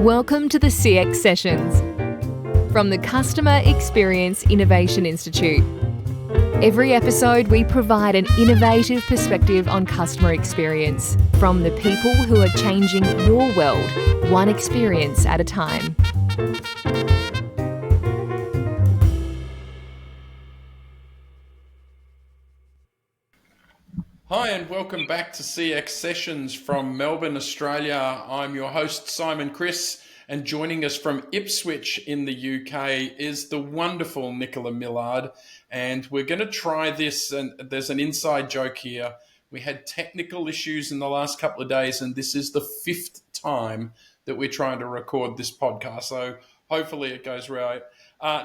Welcome to the CX Sessions from the Customer Experience Innovation Institute. Every episode, we provide an innovative perspective on customer experience from the people who are changing your world, one experience at a time. Hi and welcome back to CX Sessions from Melbourne, Australia. I'm your host, Simon Chris, and joining us from Ipswich in the UK is the wonderful Nicola Millard. And we're going to try this, and there's an inside joke here. We had technical issues in the last couple of days, and this is the 5th time that we're trying to record this podcast. So hopefully it goes right.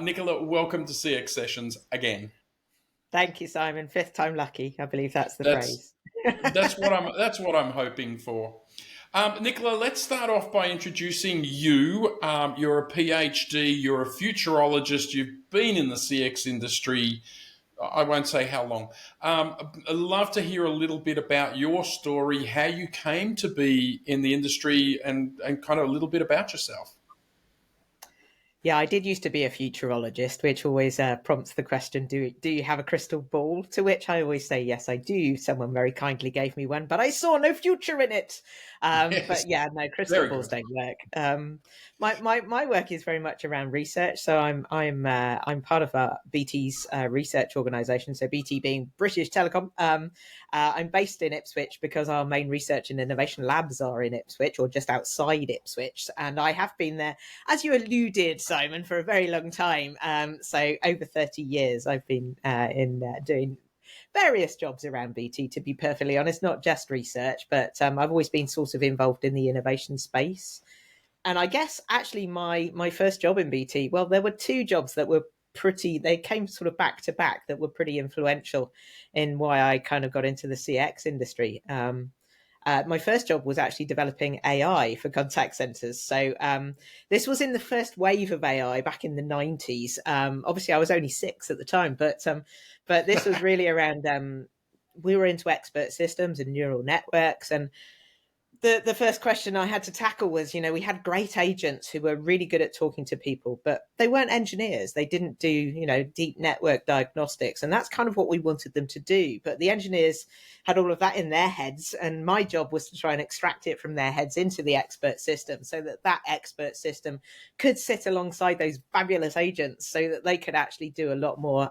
Nicola, welcome to CX Sessions again. Thank you, Simon. 5th time lucky. I believe that's the phrase. That's what I'm hoping for. Nicola, let's start off by introducing you. You're a PhD. You're a futurologist. You've been in the CX industry. I won't say how long. I'd love to hear a little bit about your story, how you came to be in the industry, and kind of a little bit about yourself. Yeah, I did used to be a futurologist, which always prompts the question, do you have a crystal ball? To which I always say, yes, I do. Someone very kindly gave me one, but I saw no future in it. Yes. But yeah, no, crystal balls don't work. My work is very much around research. So I'm part of BT's research organisation. So BT being British Telecom. I'm based in Ipswich because our main research and innovation labs are in Ipswich or just outside Ipswich. And I have been there, as you alluded, Simon, for a very long time. So over 30 years, I've been doing various jobs around BT, to be perfectly honest, not just research, but I've always been sort of involved in the innovation space. And I guess actually my first job in BT, well, there were two jobs that were they came sort of back to back that were pretty influential in why I kind of got into the CX industry. My first job was actually developing AI for contact centers. So this was in the first wave of AI back in the 90s. Obviously, I was only 6 at the time, but this was really around, we were into expert systems and neural networks. And the first question I had to tackle was, we had great agents who were really good at talking to people, but they weren't engineers. They didn't do, deep network diagnostics. And that's kind of what we wanted them to do. But the engineers had all of that in their heads. And my job was to try and extract it from their heads into the expert system so that expert system could sit alongside those fabulous agents so that they could actually do a lot more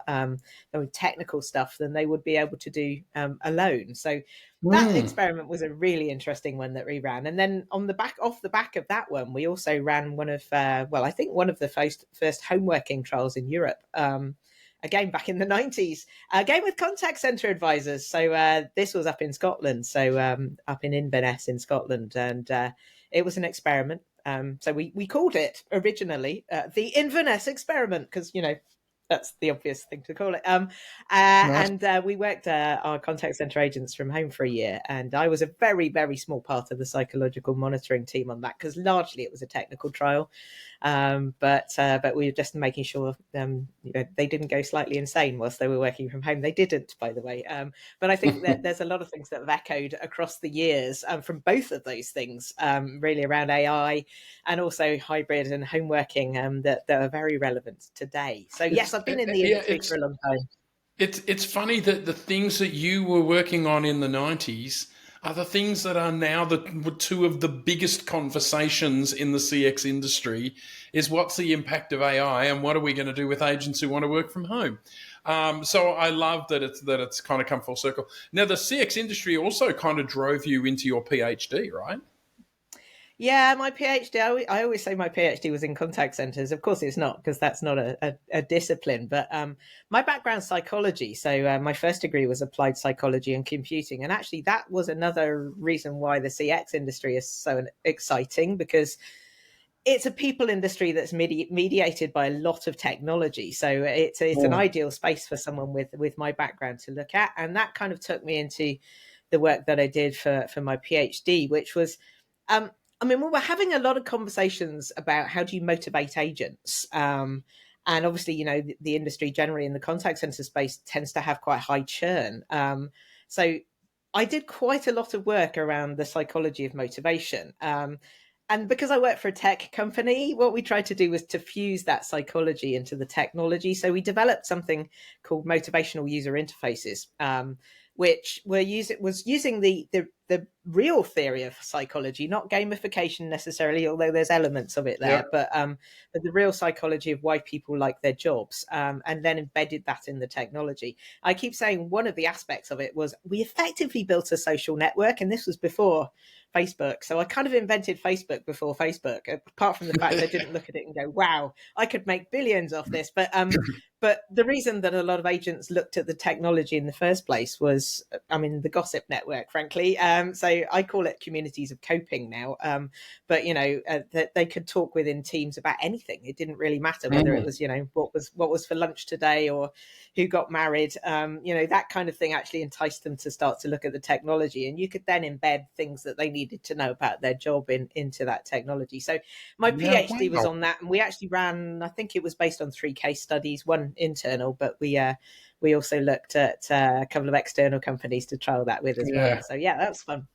technical stuff than they would be able to do alone. So that experiment was a really interesting one that we ran. And then off the back of that one, we also ran one of the first homeworking trials in Europe. Again, back in the 90s, again with contact centre advisors. So this was up in Scotland, up in Inverness in Scotland. And it was an experiment. So we called it originally the Inverness experiment because, that's the obvious thing to call it. Nice. And we worked our contact center agents from home for a year. And I was a very, very small part of the psychological monitoring team on that because largely it was a technical trial. But we were just making sure they didn't go slightly insane whilst they were working from home. They didn't, by the way. But I think that there's a lot of things that have echoed across the years from both of those things, really around AI and also hybrid and home working that are very relevant today. So yes, I've been in the industry for a long time. It's funny that the things that you were working on in the 90s are the things that are now the two of the biggest conversations in the CX industry is what's the impact of AI and what are we going to do with agents who want to work from home? So I love that it's kind of come full circle. Now, the CX industry also kind of drove you into your PhD, right? Yeah, my PhD, I always say my PhD was in contact centers. Of course it's not, because that's not a discipline. But my background's psychology. So my first degree was applied psychology and computing. And actually that was another reason why the CX industry is so exciting, because it's a people industry that's mediated by a lot of technology. So it's an ideal space for someone with my background to look at. And that kind of took me into the work that I did for my PhD, which was... we were having a lot of conversations about how do you motivate agents. And obviously, the industry generally in the contact center space tends to have quite high churn. So I did quite a lot of work around the psychology of motivation. And because I work for a tech company, what we tried to do was to fuse that psychology into the technology. So we developed something called motivational user interfaces, which was using the real theory of psychology, not gamification necessarily, although there's elements of it there, Yep. but the real psychology of why people like their jobs, and then embedded that in the technology. I keep saying one of the aspects of it was we effectively built a social network, and this was before Facebook. So I kind of invented Facebook before Facebook, apart from the fact I didn't look at it and go, wow, I could make billions off this. But the reason that a lot of agents looked at the technology in the first place was, I mean, the gossip network, frankly. So I call it communities of coping now. But that they could talk within teams about anything. It didn't really matter whether it was, what was for lunch today or who got married. That kind of thing actually enticed them to start to look at the technology, and you could then embed things that they needed to know about their job into that technology. So my PhD was on that, and we actually ran, I think it was based on 3 case studies, one internal, but we also looked at a couple of external companies to trial that with as well. So yeah, that was fun.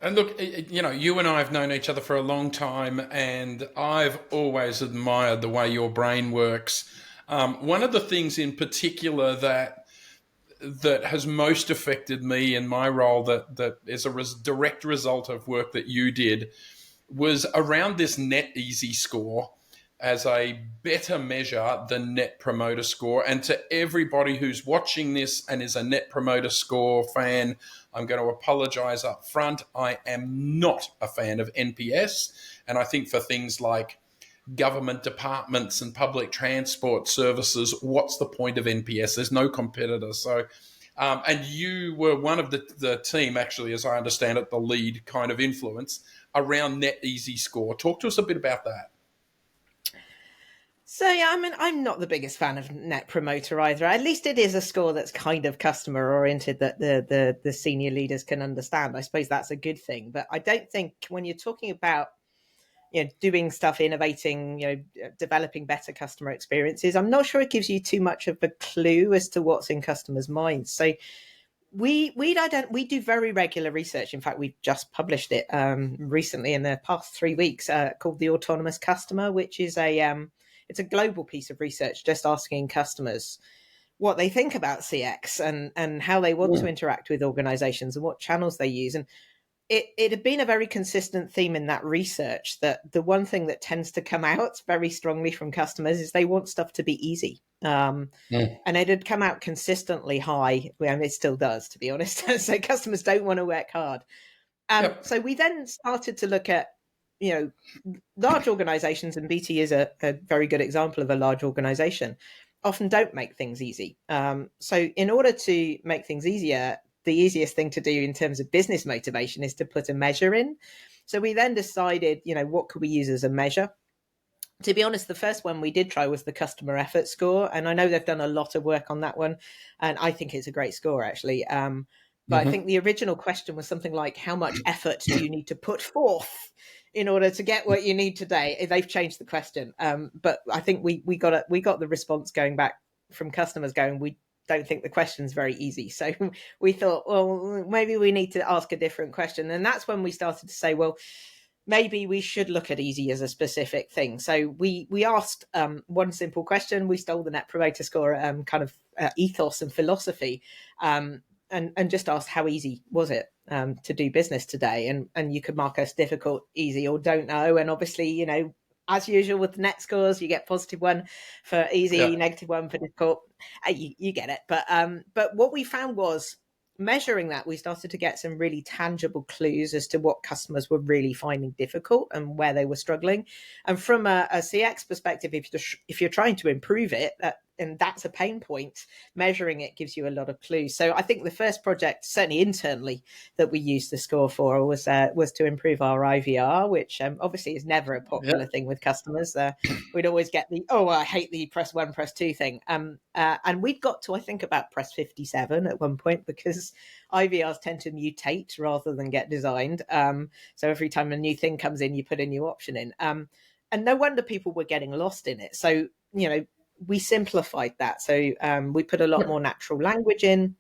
And look, you and I have known each other for a long time, and I've always admired the way your brain works. One of the things in particular that has most affected me in my role, that is a direct result of work that you did, was around this Net Easy score as a better measure than Net Promoter Score. And to everybody who's watching this and is a Net Promoter Score fan, I'm going to apologize up front. I am not a fan of NPS. And I think for things like government departments and public transport services, what's the point of NPS? There's no competitor. So, and you were one of the team, actually, as I understand it, the lead kind of influence around Net Easy Score. Talk to us a bit about that. So yeah, I mean, I'm not the biggest fan of Net Promoter either. At least it is a score that's kind of customer oriented that the senior leaders can understand. I suppose that's a good thing. But I don't think when you're talking about doing stuff, innovating, developing better customer experiences, I'm not sure it gives you too much of a clue as to what's in customers' minds. So we do very regular research. In fact, we've just published it recently in the past 3 weeks, called the Autonomous Customer, which is it's a global piece of research just asking customers what they think about CX and how they want to interact with organizations and what channels they use. And it had been a very consistent theme in that research that the one thing that tends to come out very strongly from customers is they want stuff to be easy. And it had come out consistently high, and it still does, to be honest. So customers don't want to work hard. So we then started to look at, large organizations, and BT is a very good example of a large organization, often don't make things easy. So in order to make things easier, the easiest thing to do in terms of business motivation is to put a measure in. So we then decided, what could we use as a measure? To be honest, the first one we did try was the customer effort score. And I know they've done a lot of work on that one. And I think it's a great score, actually. But I think the original question was something like, how much effort do you need to put forth in order to get what you need today? They've changed the question. But I think we got the response going back from customers going, we don't think the question's very easy. So we thought, well, maybe we need to ask a different question. And that's when we started to say, well, maybe we should look at easy as a specific thing. So we asked one simple question. We stole the Net Promoter Score ethos and philosophy, and just asked how easy was it to do business today. And you could mark us difficult, easy, or don't know. And obviously, as usual with the net scores, you get +1 for easy, -1 for difficult. You get it. But what we found was, measuring that, we started to get some really tangible clues as to what customers were really finding difficult and where they were struggling. And from a CX perspective, if you're trying to improve it, and that's a pain point, measuring it gives you a lot of clues. So I think the first project, certainly internally, that we used the score for was to improve our IVR, which obviously is never a popular thing with customers. We'd always get I hate the press 1, press 2 thing. And we'd got to, I think, about press 57 at one point, because IVRs tend to mutate rather than get designed. So every time a new thing comes in, you put a new option in. And no wonder people were getting lost in it. So, we simplified that. So we put a lot more natural language in.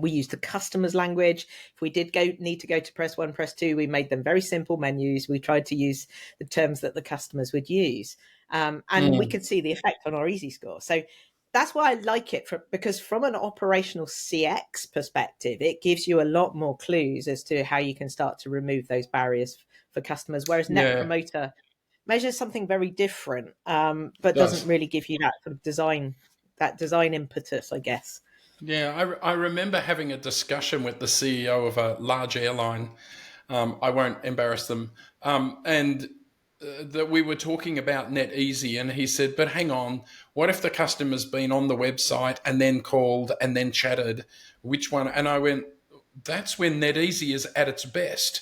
We used the customer's language. If we did need to go to press 1, press 2, we made them very simple menus. We tried to use the terms that the customers would use. And we could see the effect on our easy score. So that's why I like it, because from an operational CX perspective, it gives you a lot more clues as to how you can start to remove those barriers for customers. Whereas Net Yeah, Promoter measures something very different, but doesn't does. really give you that sort of design impetus, I guess. Yeah, I remember having a discussion with the CEO of a large airline. I won't embarrass them. And that we were talking about NetEasy, and he said, "But hang on, what if the customer's been on the website and then called and then chatted? Which one?" And I went, "That's when NetEasy is at its best."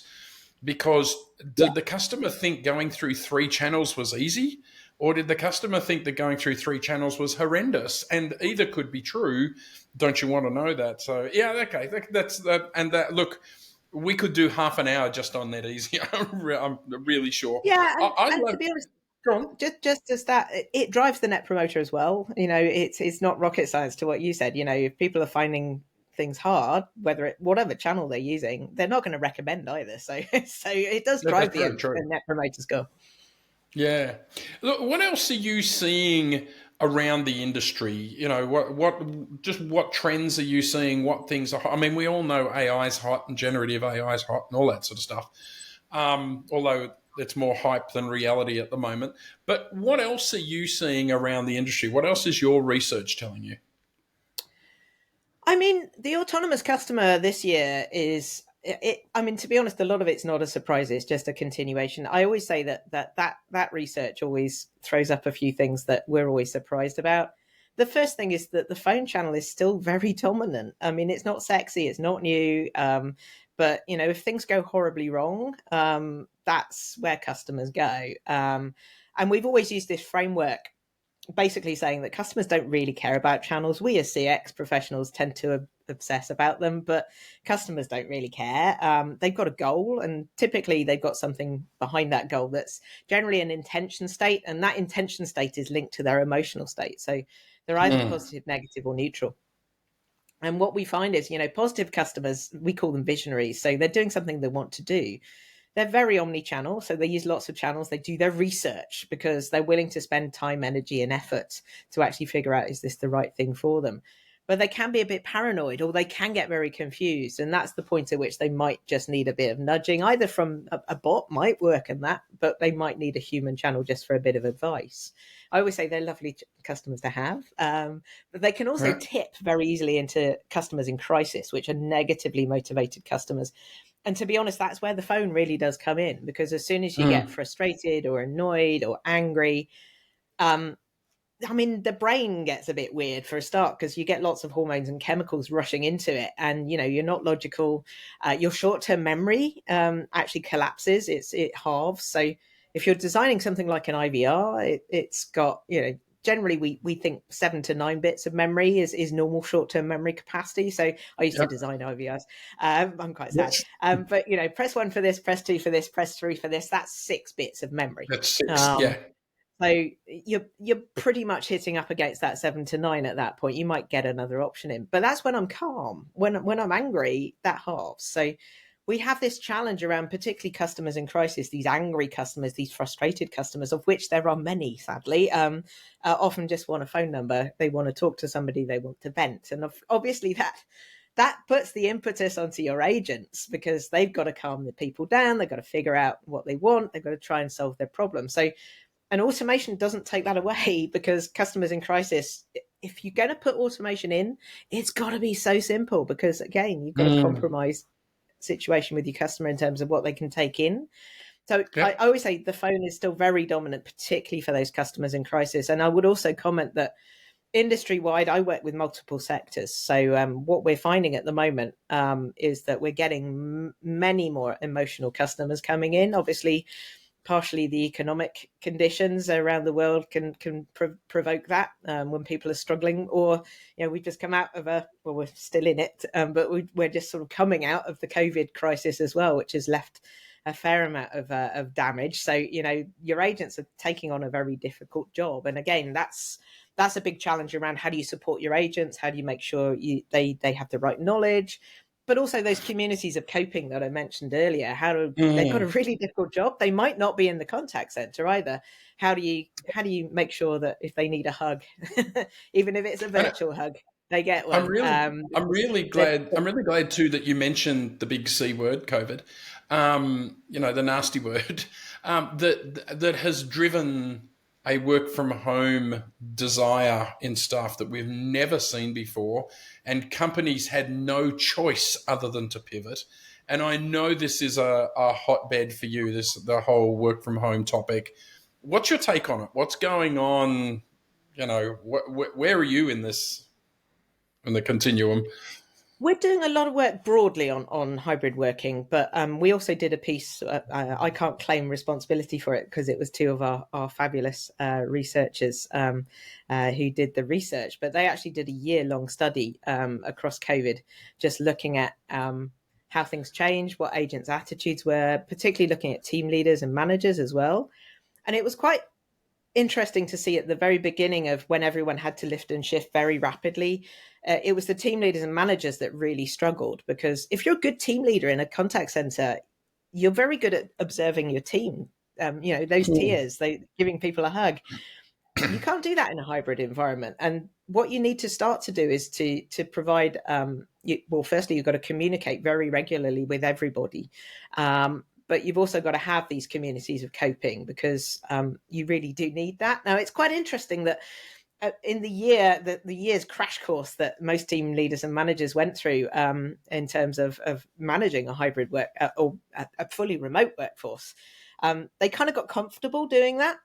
Because Yeah. did the customer think going through 3 channels was easy? Or did the customer think that going through 3 channels was horrendous? And either could be true. Don't you want to know that? So, yeah, okay. That's that. And that, look, we could do half an hour just on that easy. I'm really sure. Yeah, I and to love, be honest, go on. just as that, it drives the Net Promoter as well. It's not rocket science to what you said. If people are finding things hard, whatever channel they're using, they're not going to recommend either. So so it does drive That's the very true. Net Promoter score. Yeah. Look, what else are you seeing around the industry? What trends are you seeing? What things are hot? I mean, we all know AI is hot and generative AI is hot and all that sort of stuff. Although it's more hype than reality at the moment. But what else are you seeing around the industry? What else is your research telling you? I mean, the autonomous customer this year is it. I mean, to be honest, a lot of it's not a surprise. It's just a continuation. I always say that research always throws up a few things that we're always surprised about. The first thing is that the phone channel is still very dominant. I mean, it's not sexy, it's not new, but if things go horribly wrong, that's where customers go. And we've always used this framework, basically saying that customers don't really care about channels. We as CX professionals tend to obsess about them, but customers don't really care. They've got a goal, and typically they've got something behind that goal that's generally an intention state, and that intention state is linked to their emotional state. So they're either Mm. positive, negative, or neutral. And what we find is, positive customers, we call them visionaries. So they're doing something they want to do. They're very omni-channel, so they use lots of channels. They do their research because they're willing to spend time, energy, and effort to actually figure out, is this the right thing for them? But they can be a bit paranoid, or they can get very confused. And that's the point at which they might just need a bit of nudging, either from a bot might work in that, but they might need a human channel just for a bit of advice. I always say they're lovely customers to have, but they can also Yeah. tip very easily into customers in crisis, which are negatively motivated customers. And to be honest, that's where the phone really does come in, because as soon as you get Mm. frustrated or annoyed or angry, um, I mean, the brain gets a bit weird for a start, because you get lots of hormones and chemicals rushing into it, and you're not logical. Your short-term memory actually collapses; it halves. So if you're designing something like an IVR, it's got generally we think 7 to 9 bits of memory is normal short-term memory capacity. So I used to Yep. design IVRs. I'm quite sad. Yes. But press 1 for this, press 2 for this, press 3 for this. That's 6 bits of memory. That's 6. Yeah. So you're pretty much hitting up against that 7 to 9 at that point. You might get another option in, but that's when I'm calm. When I'm angry, that halves. So we have this challenge around particularly customers in crisis, these angry customers, these frustrated customers, of which there are many, sadly, often just want a phone number. They want to talk to somebody, they want to vent. And obviously that puts the impetus onto your agents, because they've got to calm the people down. They've got to figure out what they want. They've got to try and solve their problem. So, and automation doesn't take that away, because customers in crisis, if you're going to put automation in, it's got to be so simple, because again, you've got a Mm. compromised situation with your customer in terms of what they can take in. So I Yep. always say the phone is still very dominant, particularly for those customers in crisis. And I would also comment that industry wide, I work with multiple sectors. So what we're finding at the moment is that we're getting many more emotional customers coming in. Obviously, partially the economic conditions around the world can provoke that when people are struggling, or we just come out of we're still in it, but we're just sort of coming out of the COVID crisis as well, which has left a fair amount of damage. So your agents are taking on a very difficult job, and again, that's that's a big challenge around how do you support your agents, how do you make sure they have the right knowledge, but also those communities of coping that I mentioned earlier. They've got a really difficult job. They might not be in the contact center either. How do you make sure that if they need a hug, even if it's a And virtual hug, they get I'm one? really, They're- I'm really glad too that you mentioned the big C word, COVID. The nasty word that has driven a work from home desire in staff that we've never seen before, and companies had no choice other than to pivot. And I know this is a hotbed for you, the whole work from home topic. What's your take on it? What's going on? Where are you in the continuum? We're doing a lot of work broadly on hybrid working, but we also did a piece. I can't claim responsibility for it because it was two of our fabulous researchers who did the research, but they actually did a year-long study across COVID, just looking at how things changed, what agents' attitudes were, particularly looking at team leaders and managers as well. And it was quite interesting to see at the very beginning of when everyone had to lift and shift very rapidly. It was the team leaders and managers that really struggled, because if you're a good team leader in a contact center, you're very good at observing your team. Those tears, giving people a hug. You can't do that in a hybrid environment. And what you need to start to do is to provide. Firstly, you've got to communicate very regularly with everybody. But you've also got to have these communities of coping, because you really do need that. Now, it's quite interesting that in the year's crash course that most team leaders and managers went through in terms of managing a hybrid work or a fully remote workforce, they kind of got comfortable doing that.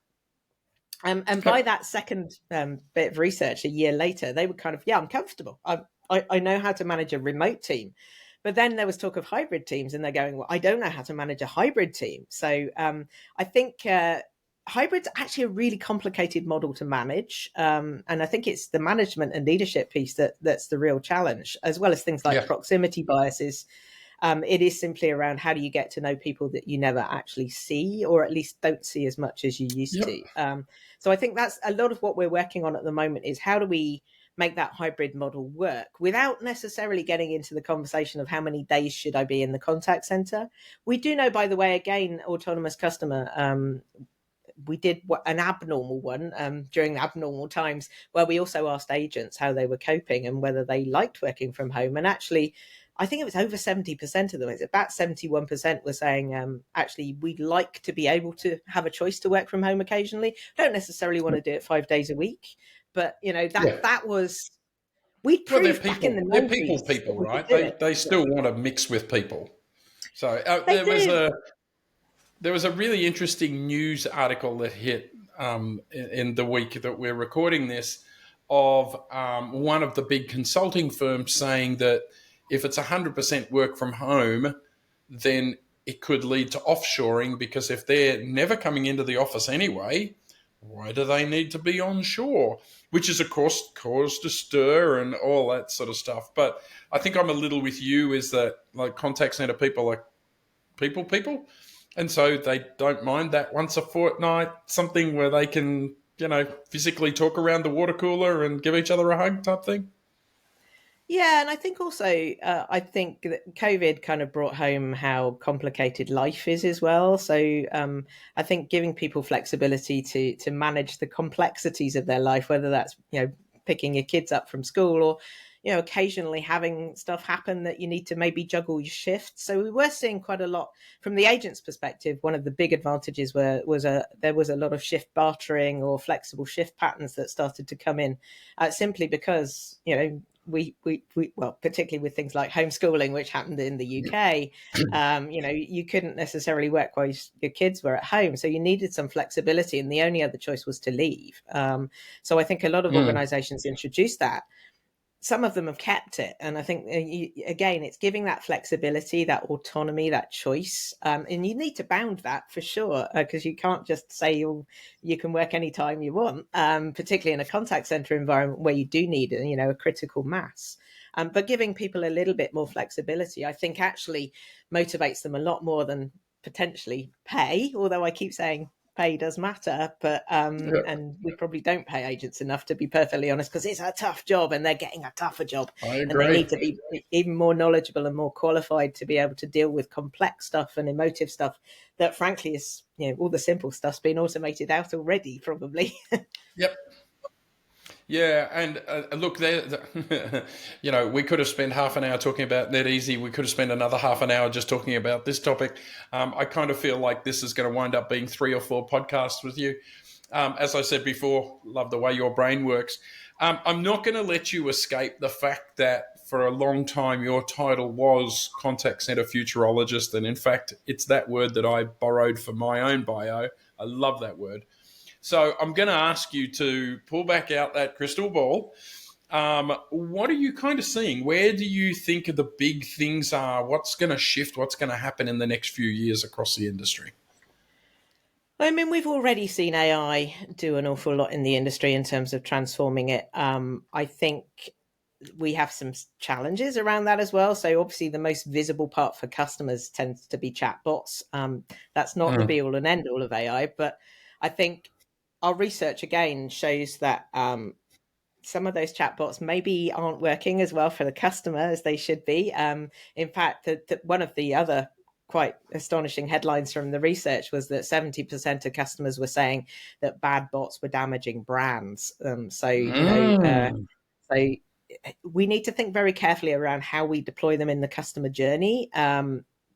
And by that second bit of research a year later, they were kind of, I'm comfortable. I know how to manage a remote team. But then there was talk of hybrid teams, and they're going, well, I don't know how to manage a hybrid team. So I think hybrid's actually a really complicated model to manage. And I think it's the management and leadership piece that's the real challenge, as well as things like proximity biases. It is simply around how do you get to know people that you never actually see, or at least don't see as much as you used to. So I think that's a lot of what we're working on at the moment, is how do we make that hybrid model work without necessarily getting into the conversation of how many days should I be in the contact center. We do know, by the way, again, autonomous customer, we did an abnormal one during abnormal times, where we also asked agents how they were coping and whether they liked working from home. And actually, I think it was over 70% of them. It's about 71% were saying, actually, we'd like to be able to have a choice to work from home occasionally. Don't necessarily want to do it 5 days a week. But, that was, we'd proved back in the 90s. They're people, right? They still want to mix with people. So there was a really interesting news article that hit in the week that we're recording this, of one of the big consulting firms saying that if it's 100% work from home, then it could lead to offshoring, because if they're never coming into the office anyway, why do they need to be onshore? Which is, of course, caused a stir and all that sort of stuff. But I think I'm a little with you, is that like contact center people are people. And so they don't mind that once a fortnight, something where they can, physically talk around the water cooler and give each other a hug type thing. Yeah, and I think also, I think that COVID kind of brought home how complicated life is as well. So I think giving people flexibility to manage the complexities of their life, whether that's, picking your kids up from school, or, occasionally having stuff happen that you need to maybe juggle your shifts. So we were seeing quite a lot from the agent's perspective. One of the big advantages there was a lot of shift bartering or flexible shift patterns that started to come in, simply because, we particularly with things like homeschooling, which happened in the UK, you couldn't necessarily work while your kids were at home, so you needed some flexibility, and the only other choice was to leave. So I think a lot of organizations introduced that. Some of them have kept it, and I think again, it's giving that flexibility, that autonomy, that choice, and you need to bound that for sure, because you can't just say you can work anytime you want, particularly in a contact center environment where you do need a critical mass. But giving people a little bit more flexibility, I think, actually motivates them a lot more than potentially pay. Although I keep saying pay does matter, but and we probably don't pay agents enough, to be perfectly honest, because it's a tough job and they're getting a tougher job, I and they need agree. to be even more knowledgeable and more qualified to be able to deal with complex stuff and emotive stuff that, frankly, is, all the simple stuff's been automated out already, probably. Yep. Yeah, and look, there, we could have spent half an hour talking about NetEasy. We could have spent another half an hour just talking about this topic. I kind of feel like this is going to wind up being 3 or 4 podcasts with you. As I said before, love the way your brain works. I'm not going to let you escape the fact that for a long time your title was contact center futurologist, and in fact, it's that word that I borrowed for my own bio. I love that word. So I'm going to ask you to pull back out that crystal ball. What are you kind of seeing? Where do you think the big things are? What's going to shift? What's going to happen in the next few years across the industry? I mean, we've already seen AI do an awful lot in the industry in terms of transforming it. I think we have some challenges around that as well. So obviously the most visible part for customers tends to be chatbots. That's not the be all and end all of AI, but I think our research again shows that some of those chatbots maybe aren't working as well for the customer as they should be. In fact, one of the other quite astonishing headlines from the research was that 70% of customers were saying that bad bots were damaging brands. So we need to think very carefully around how we deploy them in the customer journey.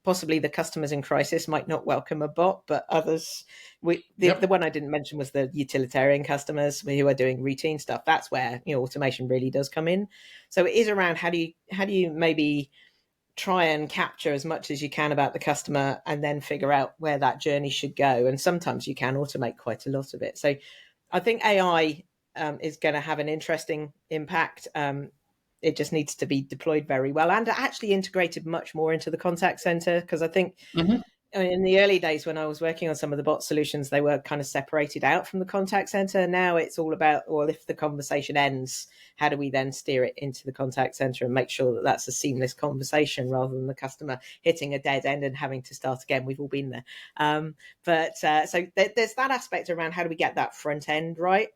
Possibly the customers in crisis might not welcome a bot, but others, the one I didn't mention was the utilitarian customers who are doing routine stuff. That's where automation really does come in. So it is around how do you maybe try and capture as much as you can about the customer and then figure out where that journey should go. And sometimes you can automate quite a lot of it. So I think AI is going to have an interesting impact. It just needs to be deployed very well and actually integrated much more into the contact center. Because I think in the early days when I was working on some of the bot solutions, they were kind of separated out from the contact center. Now it's all about, well, if the conversation ends, how do we then steer it into the contact center and make sure that that's a seamless conversation rather than the customer hitting a dead end and having to start again. We've all been there. So there's that aspect around how do we get that front end right.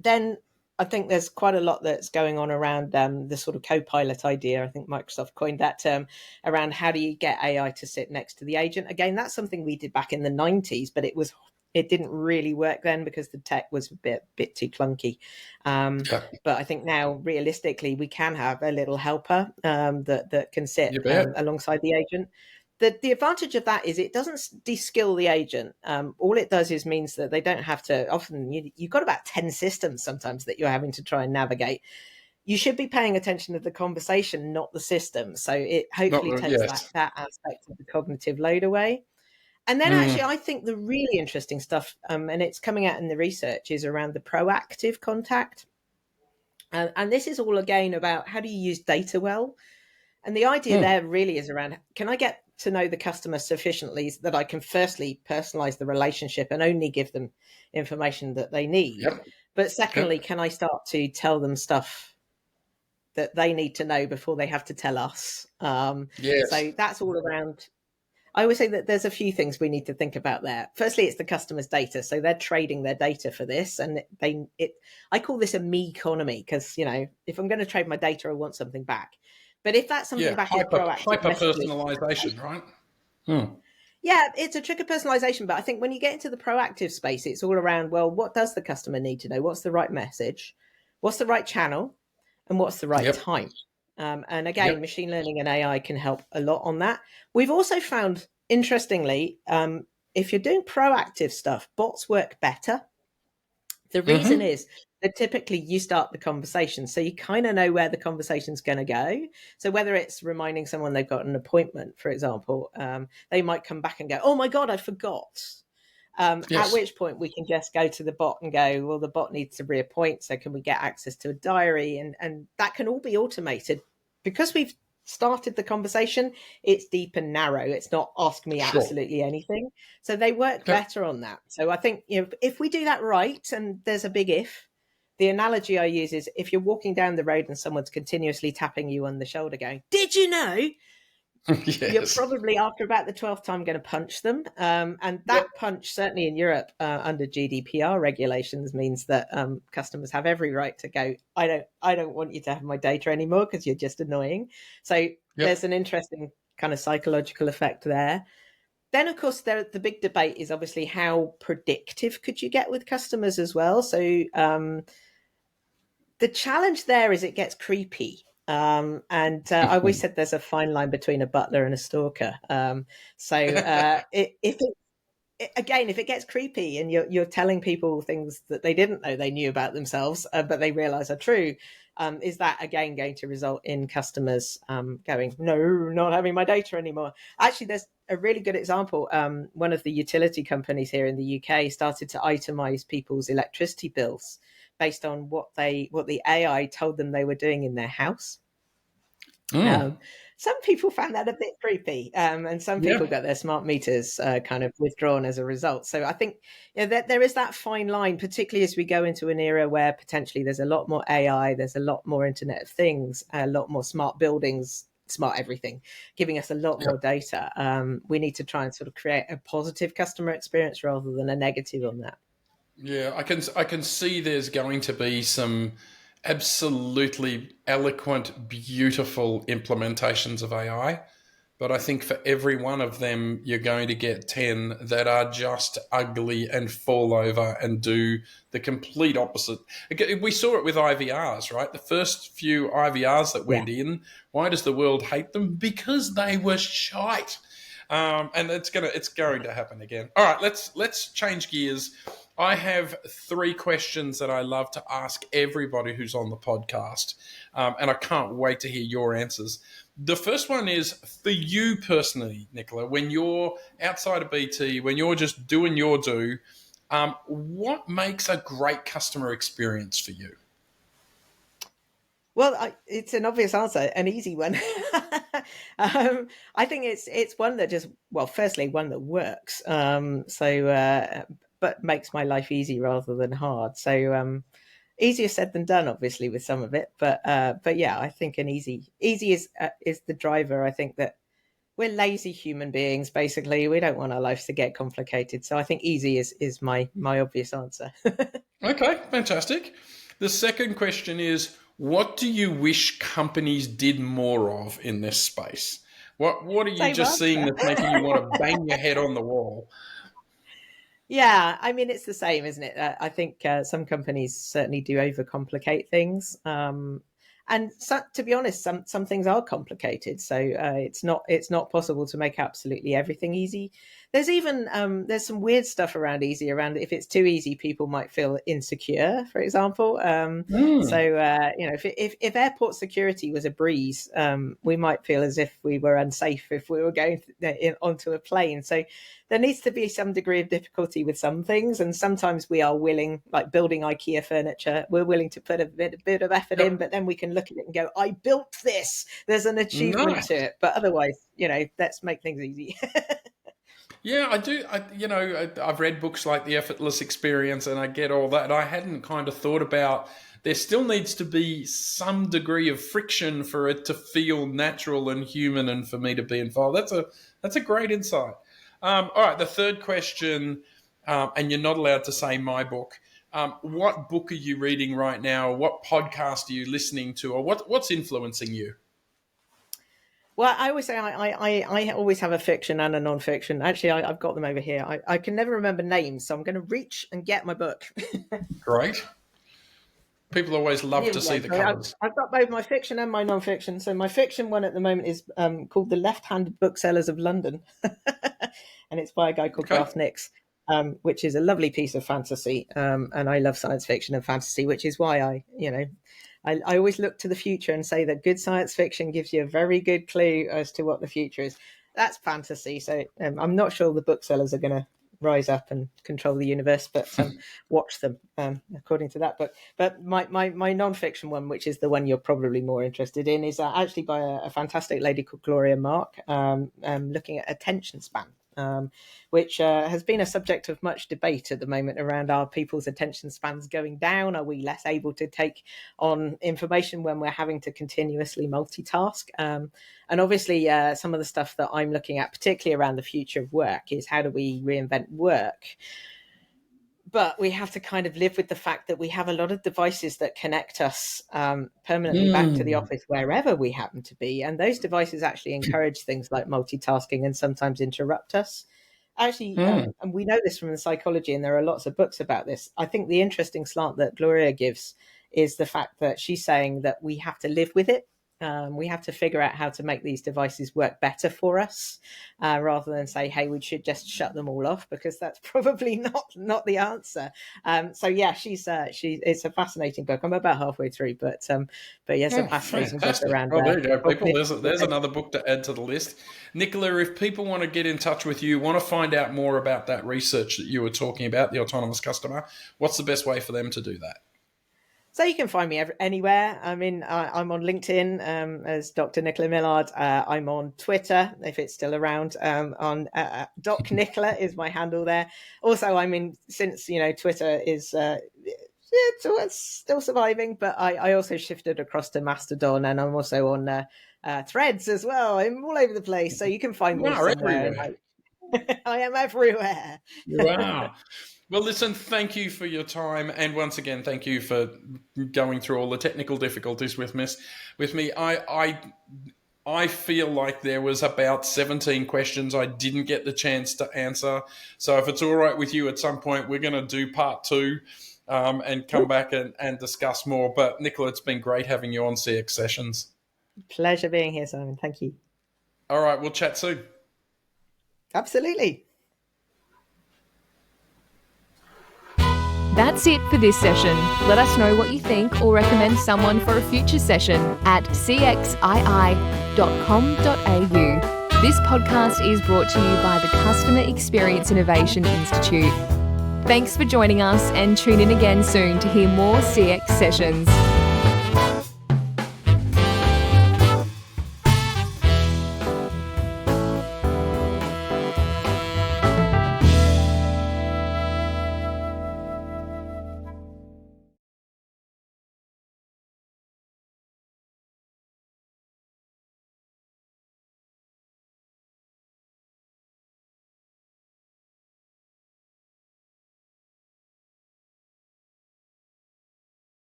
Then I think there's quite a lot that's going on around the sort of co-pilot idea. I think Microsoft coined that term around how do you get AI to sit next to the agent. Again, that's something we did back in the 90s, but it didn't really work then because the tech was a bit too clunky. But I think now, realistically, we can have a little helper that can sit alongside the agent. The advantage of that is it doesn't de-skill the agent. All it does is means that they don't have to, often you've got about 10 systems sometimes that you're having to try and navigate. You should be paying attention to the conversation, not the system. So it hopefully takes that aspect of the cognitive load away. And then actually, I think the really interesting stuff, and it's coming out in the research, is around the proactive contact. And this is all, again, about how do you use data well? And the idea there really is around, can I get to know the customer sufficiently that I can firstly personalize the relationship and only give them information that they need? But secondly, can I start to tell them stuff that they need to know before they have to tell us? So that's all around. I always say that there's a few things we need to think about there. Firstly, it's the customer's data. So they're trading their data for this. And I call this a me economy because, if I'm going to trade my data, I want something back. But if that's something back is proactive, hyper-personalization, right? Yeah, it's a trick of personalization. But I think when you get into the proactive space, it's all around, well, what does the customer need to know? What's the right message? What's the right channel? And what's the right time? And again, machine learning and AI can help a lot on that. We've also found, interestingly, if you're doing proactive stuff, bots work better. The reason is that typically you start the conversation, so you kind of know where the conversation's going to go. So whether it's reminding someone they've got an appointment, for example, they might come back and go, oh my God, I forgot. At which point we can just go to the bot and go, well, the bot needs to reappoint. So can we get access to a diary? And that can all be automated because we've started the conversation. It's deep and narrow. It's not ask me absolutely anything. So they work better on that. So I think, if we do that right, and there's a big if, the analogy I use is if you're walking down the road and someone's continuously tapping you on the shoulder going, did you know? you're Yes. probably after about the 12th time going to punch them. And Yep. that punch, certainly in Europe, under GDPR regulations, means that customers have every right to go, I don't want you to have my data anymore because you're just annoying. So Yep. there's an interesting kind of psychological effect there. Then, of course, the big debate is obviously how predictive could you get with customers as well. So the challenge there is it gets creepy. And I always said there's a fine line between a butler and a stalker. If it gets creepy and you're telling people things that they didn't know they knew about themselves, but they realize are true, is that again going to result in customers going, no, not having my data anymore? Actually, there's a really good example. One of the utility companies here in the UK started to itemize people's electricity bills based on what the AI told them they were doing in their house. Mm. Some people found that a bit creepy, and some Yeah. people got their smart meters kind of withdrawn as a result. So I think there is that fine line, particularly as we go into an era where potentially there's a lot more AI, there's a lot more Internet of Things, a lot more smart buildings, smart everything, giving us a lot Yep. more data. We need to try and sort of create a positive customer experience rather than a negative on that. Yeah, I can see there's going to be some absolutely eloquent, beautiful implementations of AI. But I think for every one of them, you're going to get 10 that are just ugly and fall over and do the complete opposite. We saw it with IVRs, right? The first few IVRs that Yeah. went in, why does the world hate them? Because they were shite. And it's going to happen again. All right, let's change gears. I have three questions that I love to ask everybody who's on the podcast, and I can't wait to hear your answers. The first one is for you personally, Nicola, when you're outside of BT, when you're just doing your do, what makes a great customer experience for you? Well, it's an obvious answer, an easy one. I think it's one that just, well, firstly, one that works. But makes my life easy rather than hard. So easier said than done, obviously, with some of it. But yeah, I think an easy is the driver. I think that we're lazy human beings. Basically, we don't want our lives to get complicated. So I think easy is my obvious answer. Okay, fantastic. The second question is, what do you wish companies did more of in this space? What are you Same just seeing answer. that's making you want to bang your head on the wall? Yeah, I mean, it's the same, isn't it? I think some companies certainly do overcomplicate things, and so, to be honest, some things are complicated. So it's not possible to make absolutely everything easy. There's even there's some weird stuff around easy. Around if it's too easy, people might feel insecure, for example. Mm. If airport security was a breeze, we might feel as if we were unsafe if we were going onto a plane. So there needs to be some degree of difficulty with some things, and sometimes we are willing, like building IKEA furniture, we're willing to put a bit of effort in, Yep. but then we can look at it and go, I built this, there's an achievement Nice. to it. But otherwise, let's make things easy. Yeah, I do. I've read books like The Effortless Experience, and I get all that. I hadn't kind of thought about there still needs to be some degree of friction for it to feel natural and human, and for me to be involved. That's a great insight. All right, the third question, and you're not allowed to say my book. What book are you reading right now? What podcast are you listening to, or what's influencing you? Well, I always say I always have a fiction and a non-fiction. Actually, I've got them over here. I can never remember names, so I'm going to reach and get my book. Great. People always love Here to we see go. the So covers. I've got both my fiction and my non-fiction. So my fiction one at the moment is called The Left-Handed Booksellers of London, and it's by a guy called Okay. Garth Nix, which is a lovely piece of fantasy. And I love science fiction and fantasy, which is why I always look to the future and say that good science fiction gives you a very good clue as to what the future is. That's fantasy, so I'm not sure the booksellers are going to rise up and control the universe, but watch them according to that book. But my non-fiction one, which is the one you're probably more interested in, is actually by a fantastic lady called Gloria Mark, looking at attention span. which has been a subject of much debate at the moment around, are people's attention spans going down? Are we less able to take on information when we're having to continuously multitask? And obviously, some of the stuff that I'm looking at, particularly around the future of work, is how do we reinvent work? But we have to kind of live with the fact that we have a lot of devices that connect us permanently back to the office wherever we happen to be. And those devices actually encourage things like multitasking and sometimes interrupt us. Actually, and we know this from the psychology, and there are lots of books about this. I think the interesting slant that Gloria gives is the fact that she's saying that we have to live with it. We have to figure out how to make these devices work better for us, rather than say, hey, we should just shut them all off, because that's probably not the answer. So yeah, it's a fascinating book. I'm about halfway through, but yeah, it's a fascinating book around. Oh, there you go, people. There's another book to add to the list. Nicola, if people want to get in touch with you, want to find out more about that research that you were talking about, the autonomous customer, what's the best way for them to do that? So you can find me anywhere. I mean, I'm on LinkedIn as Dr. Nicola Millard. I'm on Twitter, if it's still around. On Doc Nicola is my handle there. Also, I mean, since Twitter is it's still surviving, but I also shifted across to Mastodon, and I'm also on Threads as well. I'm all over the place, so you can find me somewhere. I am everywhere. Wow. Well, listen, thank you for your time. And once again, thank you for going through all the technical difficulties with me. I feel like there was about 17 questions I didn't get the chance to answer. So if it's all right with you, at some point, we're going to do part 2 and come back and discuss more. But Nicola, it's been great having you on CX Sessions. Pleasure being here, Simon. Thank you. All right, we'll chat soon. Absolutely. That's it for this session. Let us know what you think or recommend someone for a future session at cxii.com.au. This podcast is brought to you by the Customer Experience Innovation Institute. Thanks for joining us, and tune in again soon to hear more CX sessions.